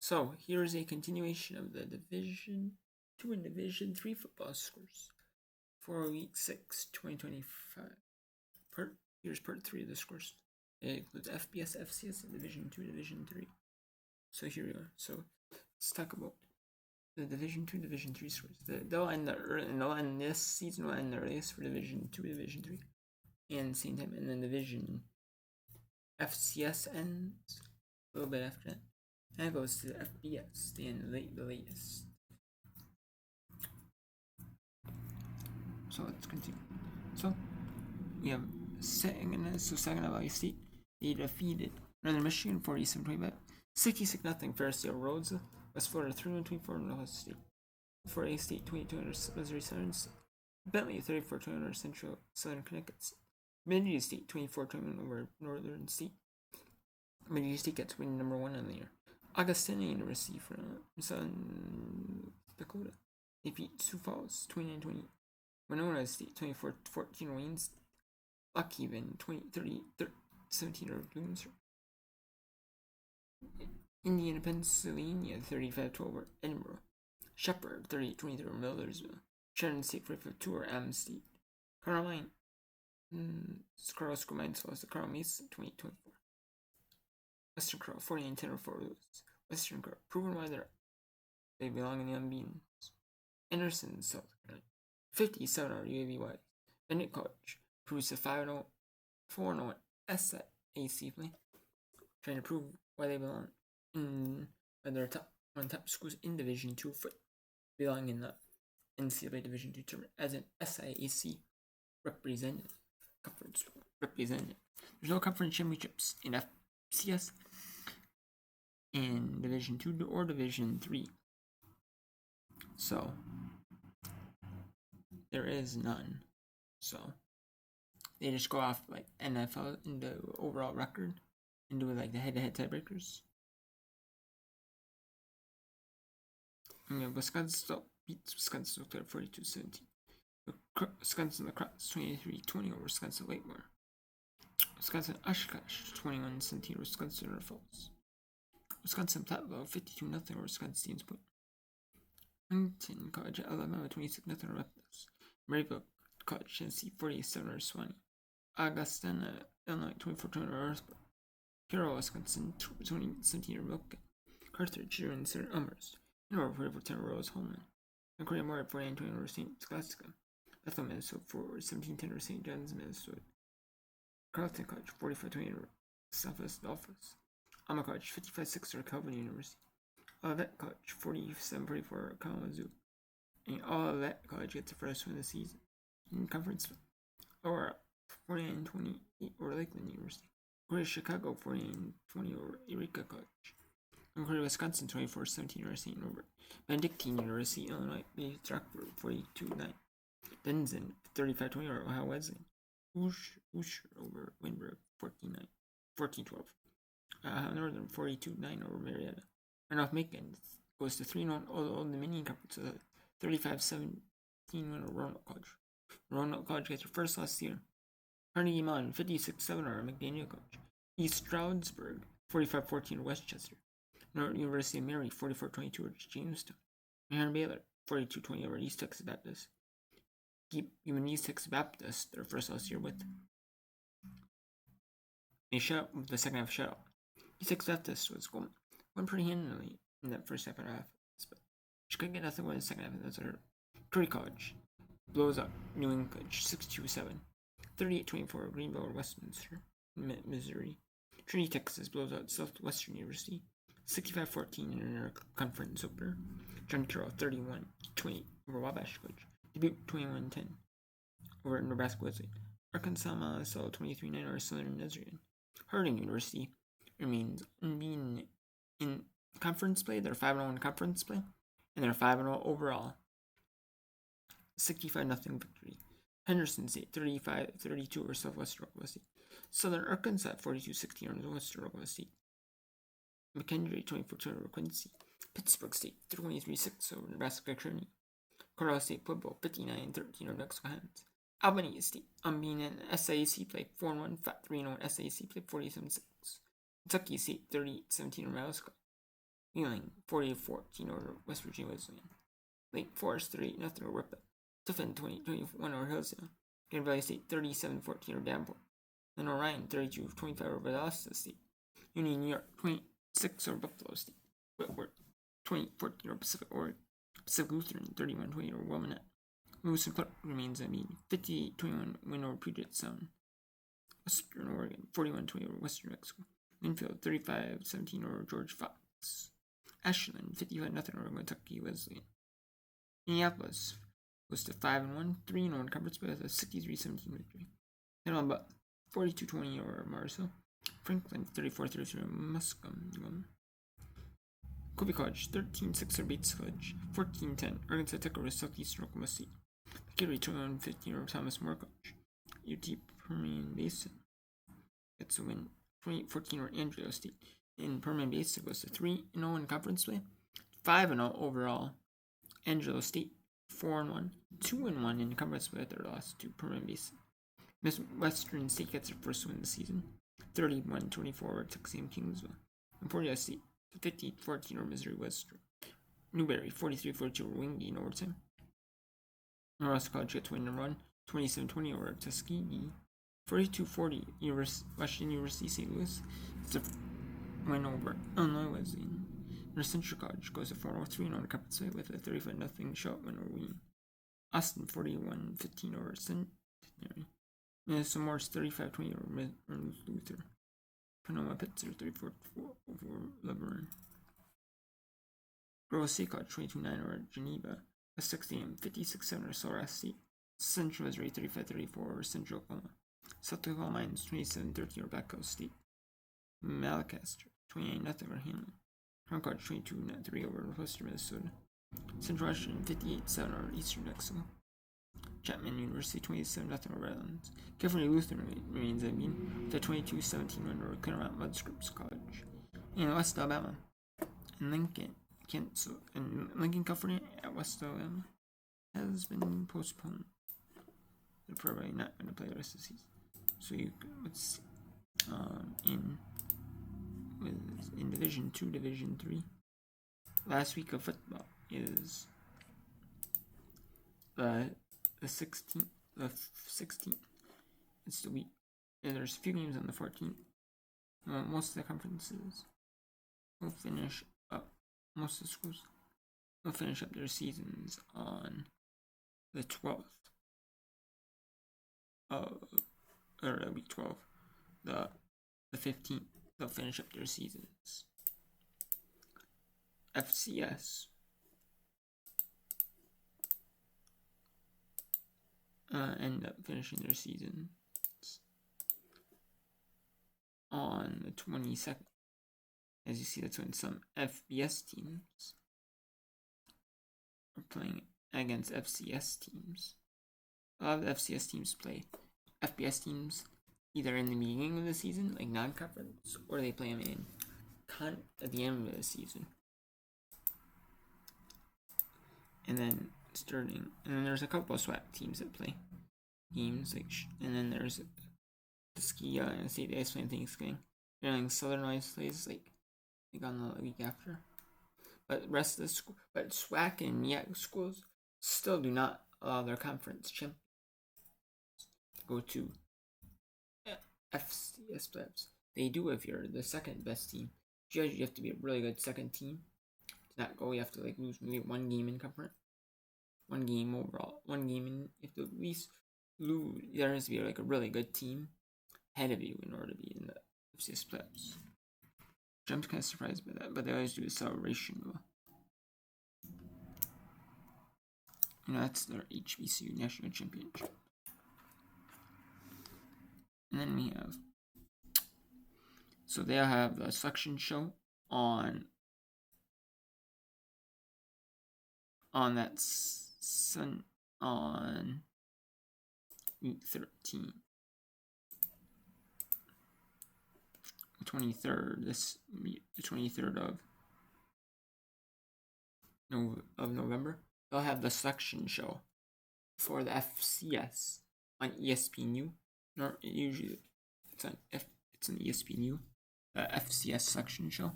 So here's a continuation of the Division 2 and Division 3 football scores for Week 6, 2025. Here's part 3 of the scores. It includes FBS, FCS, and Division 2, Division 3. So here we are. So let's talk about the Division 2, Division 3 scores. They'll end this season will end the earliest for Division 2, Division 3, and same time, and then Division FCS ends a little bit after that. And it goes to the FBS, the latest. So let's continue. So we have Saginaw Valley State. They defeated Northern Michigan 47-25, 66-0. Ferrisdale Rhodes, West Florida 3-24 North State. Florida State 22 Missouri Southern. Bentley 34-20 Central Southern Connecticut. Mid-U State 24-21 over Northern State. Mid-U State gets win number 1 on the year. Augustana University from Southern Dakota. They beat Sioux Falls 29-20. Winona State 24-14 Wayne State. Lockhaven 17 over Bloomsburg. Indiana, Pennsylvania 35-12 over Edinburgh. Shepherd 38-23 over Millersville. Sharon State 45-2 over Adams State. Caroline Carl School Mines lost to Carl Mason 28-24. Western Carl 49-10 over Fort Lewis. Western Carl proven why they belong in the unbeaten. Anderson, South Carolina 57 over UAVY. Bennett College proves a 5-0, 4-0 SAC play, trying to prove why they belong in they're one top schools in Division 2 foot, belong in the NCAA Division 2 tournament as an SAC representative. Conference representative. There's no conference championships in FCS in Division 2 or Division 3. So there is none. So they just go off like NFL in the overall record and do like the head-to-head tiebreakers. And Wisconsin beats Wisconsin 42-17. Wisconsin Lacrosse 23-20 over Wisconsin Whitewater. Wisconsin Oshkosh 21-17 over Wisconsin River Falls. Wisconsin Platteville 52-0 over Wisconsin Stevens Point. Huntington College at Alabama 26-0 over Memphis. Maryville College Tennessee 47 over Swanee. Augustana Illinois 24-20 over Harrisburg. Carroll Wisconsin 20-17 over Milwaukee. Carthage and Center Elmhurst. Hanover 44-10 over Rose Holman. Concordia Moore 49-20 over St. Scholastica. Bethel Minnesota 17-10 over St. John's Minnesota. Carleton College 45-20 over Southwest Dolphins. Alma College 55-6 over Calvin University. Olivet College 47-44 over Kalamazoo. And Olivet College gets the first win of the season in conference. Or 49-28 over Lakeland University. Concordia Chicago 49-20 over Eureka College. Concordia Wisconsin 24-17 over St. Norbert. Benedictine University Illinois beat Rockford 42-9. Denison 35-20 over Ohio Wesleyan. Hoosier over Windberg 14-12. Northern 42-9 over Marietta. North Macon goes to 3-0 Old Dominion Conference with a 35-17 win over Roanoke College. Roanoke College gets their first loss year. Carnegie Mellon 56-7 over McDaniel College. East Stroudsburg 45-14 over Westchester. Northern University of Mary 44-22 over Jamestown. Aaron Baylor 42-20 over East Texas Baptist. Even East Texas Baptist their first loss year with a shut the second half shutout. East Texas Baptist was going pretty handily in that first half and a half, but she couldn't get nothing more in the second half, and that's her. Curry College blows up New England College 62-7. 38-24 Greenville or Westminster, Missouri. Trinity, Texas blows out Southwestern University 65-14 in their conference opener. John Carroll 31-20 over Wabash College. Dubuque 21-10 over Nebraska Wesleyan. Arkansas Monticello 23-9 over Southern Nazarene. Harding University remains unbeaten in conference play. They're 5-0 in conference play, and they're 5-0 overall. 65-0 victory. Henderson State 35-32 over Southwestern Oklahoma State. Southern Arkansas 42-16 over Western Oklahoma State. McKendree 24-2 over Quincy. Pittsburgh State 23-6 over Nebraska Kearney. Colorado State Pueblo 59-13 over Mexico Hands. Albany State unbeaten in SAC play 4-1, 3-0 in SAC play 47-6. Kentucky State 38-17 over Alaska. Wheeling 40-14 over West Virginia Wesleyan. Lake Forest 38-0 over Ripon. Tiffin 20-21 over Hillsdale. Grand Valley State 37-14 over Davenport. Then Orion 32-25 over Valdosta State. Union New York 26 over Buffalo State. Whitworth 20-14 over Pacific Lutheran 31-20 over Wilmette. Lewis and Clark remains unbeaten. 58-21 win over Puget Sound. Western Oregon 41-20 over Western Mexico. Linfield 35-17 over George Fox. Ashland 55-0 over Kentucky Wesleyan. Minneapolis goes to 5-1, 3-0 in conference with a 63-17 victory. Then 42-20 over Marshall. Franklin 34-33 over Muskingum. Colby College 13-6 over Bates College. 14-10 Arkansas Tech over Southeastern Oklahoma State. Kittery 21-15 over Thomas More College. UT Permian Basin gets a win 28-14 over Andrew State. In Permian Basin goes to 3-0 in conference play, 5-0 overall. Angelo State 4-1, 2-1 in conference play at their loss to Permian Basin. Western State gets their first win of the season, 31-24 over Texas A&M Kingsville. And Florida State 50-14 over Missouri Western. Newberry 43-42 over Wingate in overtime. Northwest College gets win number 1, 27-20 over Tuskegee. 42-40 Washington University St. Louis. It's a win over Illinois Wesleyan. North Central College goes to 4-3 on conference play with a 35-0 shot win over Wheaton. Austin 41-15 over Centenary. Minnesota Morris 35-20 over Luther. Sonoma Pitzer 34-4 over Laverne. Grove State College 22-9 over Geneva. West 16 56-7 over Sul Ross State. Central Missouri 35-34 over Central Oklahoma. South Dakota Mines 27-13 over Black Hills State. Malacaster 28-0 over Hamlin. Crown College 22-3 over Northwestern Minnesota. Central Washington 58-7 over Eastern Mexico. Chapman University 27-0 over Redlands. California Lutheran remains unbeaten with a 22-17 win over Claremont Mudscripps College. In West Alabama, in Lincoln, California at West Alabama has been postponed. They're probably not going to play the rest of the season. So let's see. In Division 2, Division 3. Last week of football is the 16th. The 16th. It's the week. And there's a few games on the 14th. Most of the conferences will finish up. Most of the schools will finish up their seasons on the 12th. Or week 12. The 15th. They'll finish up their seasons. FCS end up finishing their seasons on the 22nd. As you see, that's when some FBS teams are playing against FCS teams. A lot of the FCS teams play FBS teams either in the beginning of the season, like non-conference, or they play them at the end of the season. And then there's a couple of SWAC teams that play games, and then there's Tuskegee and State Ice playing Thanksgiving. And Southern Ice plays like on the week after. But rest of the school, but SWAC and MEAC schools still do not allow their conference champions to go to FCS playoffs. They do if you're the second best team. You have to be a really good second team to not go. You have to lose maybe one game in conference, one game overall, one game in. You have to at least lose. There has to be a really good team ahead of you in order to be in the FCS playoffs. I'm kind of surprised by that, but they always do a celebration though. That's their HBCU National Championship. And then we have, so they'll have the selection show on that on week 13, 23rd. The 23rd of November. They'll have the selection show for the FCS on ESPNU. Usually it's on ESPNU, the FCS selection show.